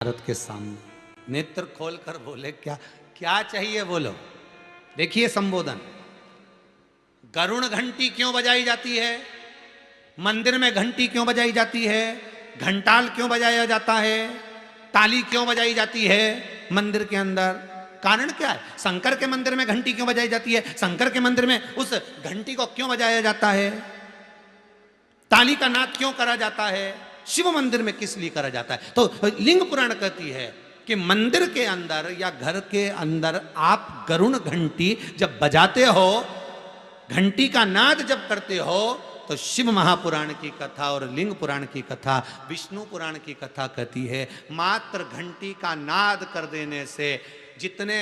भारत के सामने नेत्र खोलकर बोले, क्या क्या चाहिए बोलो। देखिए संबोधन, गरुण घंटी क्यों बजाई जाती है, मंदिर में घंटी क्यों बजाई जाती है, घंटाल क्यों बजाया जाता है, ताली क्यों बजाई जाती है मंदिर के अंदर, कारण क्या है। शंकर के मंदिर में घंटी क्यों बजाई जाती है, शंकर के मंदिर में उस घंटी को क्यों बजाया जाता है, ताली का नाद क्यों करा जाता है, शिव मंदिर में किस लिए करा जाता है। तो लिंग पुराण कहती है कि मंदिर के अंदर या घर के अंदर आप गरुण घंटी जब बजाते हो, घंटी का नाद जब करते हो, तो शिव महापुराण की कथा और लिंग पुराण की कथा, विष्णु पुराण की कथा कहती है मात्र घंटी का नाद कर देने से जितने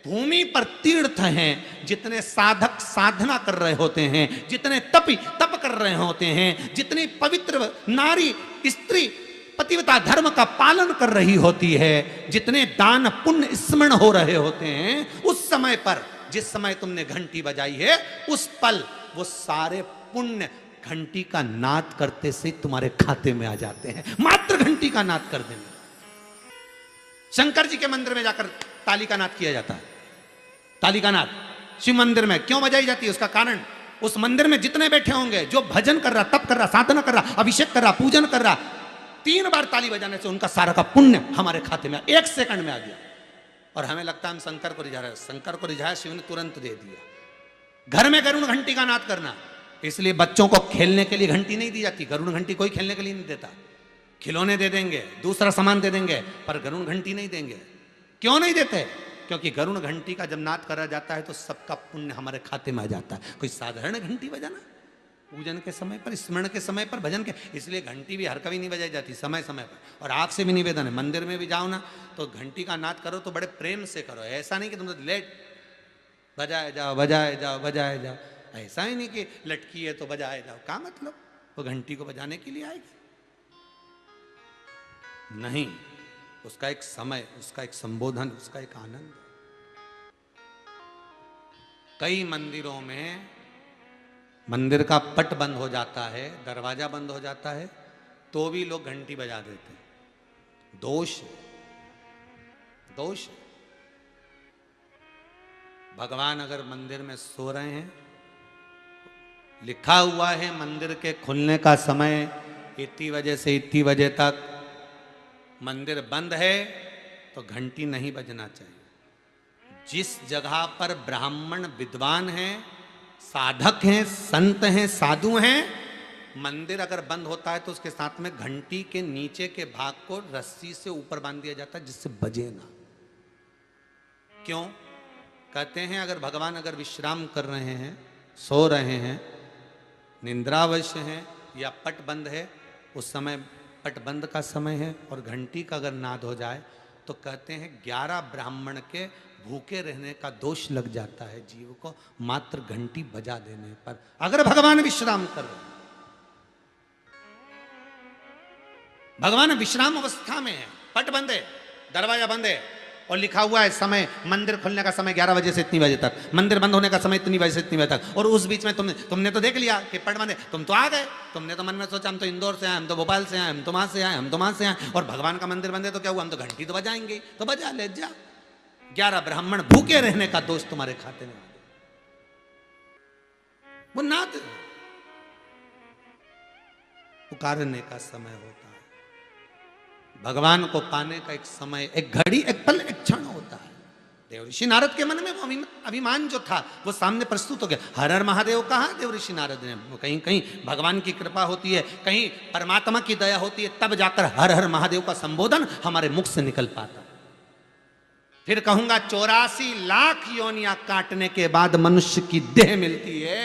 भूमि पर तीर्थ हैं, जितने साधक साधना कर रहे होते हैं, जितने तप कर रहे होते हैं, जितनी पवित्र नारी स्त्री पतिव्रता धर्म का पालन कर रही होती है, जितने दान पुण्य स्मरण हो रहे होते हैं, उस समय पर जिस समय तुमने घंटी बजाई है, उस पल वो सारे पुण्य घंटी का नाद करते से तुम्हारे खाते में आ जाते हैं, मात्र घंटी का नाद कर देंगे। शंकर जी के मंदिर में जाकर ताली का नाद किया जाता है। ताली का नाद शिव मंदिर में क्यों बजाई जाती है, उसका कारण उस मंदिर में जितने बैठे होंगे, जो भजन कर रहा, तप कर रहा, साधना कर रहा, अभिषेक कर रहा, पूजन कर रहा, 3 बार ताली बजाने से उनका सारा का पुण्य हमारे खाते में 1 सेकंड में आ गया। और हमें लगता है हम शंकर को रिझा रहे हैं, शंकर को रिझाया, शिव ने तुरंत दे दिया। घर में गरुण घंटी का नाद करना, इसलिए बच्चों को खेलने के लिए घंटी नहीं दी जाती। गरुण घंटी कोई खेलने के लिए नहीं देता, खिलौने दे देंगे, दूसरा सामान दे देंगे, पर गरुण घंटी नहीं देंगे। क्यों नहीं देते, क्योंकि गरुण घंटी का जब नाद करा जाता है तो सबका पुण्य हमारे खाते में आ जाता है। कोई साधारण घंटी बजाना पूजन के समय पर, स्मरण के समय पर, भजन के, इसलिए घंटी भी हर कभी नहीं बजाई जाती, समय समय पर। और आपसे भी निवेदन है, मंदिर में भी जाओ ना तो घंटी का नाद करो तो बड़े प्रेम से करो, ऐसा नहीं कि तुम लेट बजाए जाओ बजाए जाओ बजाए जाओ, ऐसा ही नहीं कि लटकी है तो बजाए जाओ। क्या मतलब, वो घंटी को बजाने के लिए आएगी? नहीं, उसका एक समय, उसका एक संबोधन, उसका एक आनंद। कई मंदिरों में मंदिर का पट बंद हो जाता है, दरवाजा बंद हो जाता है, तो भी लोग घंटी बजा देते हैं। दोष दोष। भगवान अगर मंदिर में सो रहे हैं, लिखा हुआ है मंदिर के खुलने का समय इतनी बजे से इतनी बजे तक, मंदिर बंद है तो घंटी नहीं बजना चाहिए। जिस जगह पर ब्राह्मण विद्वान हैं, साधक हैं, संत हैं, साधु हैं, मंदिर अगर बंद होता है तो उसके साथ में घंटी के नीचे के भाग को रस्सी से ऊपर बांध दिया जाता है जिससे बजे ना। क्यों? कहते हैं अगर भगवान अगर विश्राम कर रहे हैं, सो रहे हैं, निंद्रावश्य हैं या पट बंद है, उस समय पट बंद का समय है और घंटी का अगर नाद हो जाए तो कहते हैं 11 ब्राह्मण के भूखे रहने का दोष लग जाता है जीव को, मात्र घंटी बजा देने पर, अगर भगवान विश्राम कर रहे। भगवान विश्राम अवस्था में है, पट बंद है, दरवाजा बंद है और लिखा हुआ है समय, मंदिर खुलने का समय 11 बजे से इतनी बजे तक, मंदिर बंद होने का समय इतनी बजे से इतनी बजे तक, और उस बीच में तुमने तो देख लिया कि पट बंद है, तुम तो आ गए, तुमने तो मन में सोचा हम तो इंदौर से आए, हम तो भोपाल से आए, हम तो वहां से आए, हम तो वहां से आए, और भगवान का मंदिर बंद है तो क्या हुआ, हम तो घंटी तो बजाएंगे, तो बजा ले जा। 11 ब्राह्मण भूखे रहने का दोष तुम्हारे खाते में। वो नाद पुकारने का समय होता है, भगवान को पाने का एक समय, एक घड़ी, एक पल, एक क्षण होता है। देवऋषि नारद के मन में वो अभिमान जो था वो सामने प्रस्तुत हो गया। हर हर महादेव कहा देवऋषि नारद ने, कहीं कहीं भगवान की कृपा होती है, कहीं परमात्मा की दया होती है, तब जाकर हर हर महादेव का संबोधन हमारे मुख से निकल पाता। फिर कहूंगा 84 लाख योनियां काटने के बाद मनुष्य की देह मिलती है,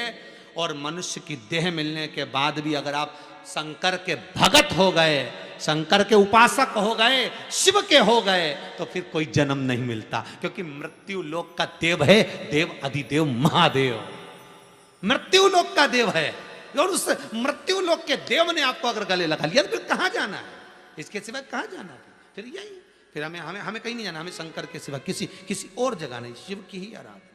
और मनुष्य की देह मिलने के बाद भी अगर आप शंकर के भगत हो गए, शंकर के उपासक हो गए, शिव के हो गए, तो फिर कोई जन्म नहीं मिलता, क्योंकि मृत्यु लोक का देव है, देव अधिदेव महादेव मृत्यु लोक का देव है। और उस मृत्यु लोक के देव ने आपको अगर गले लगा लिया तो फिर कहां जाना है, इसके सिवा कहां जाना है? फिर यही, फिर हमें कहीं नहीं जाना, हमें शंकर के सिवा किसी और जगह नहीं, शिव की ही आराधना।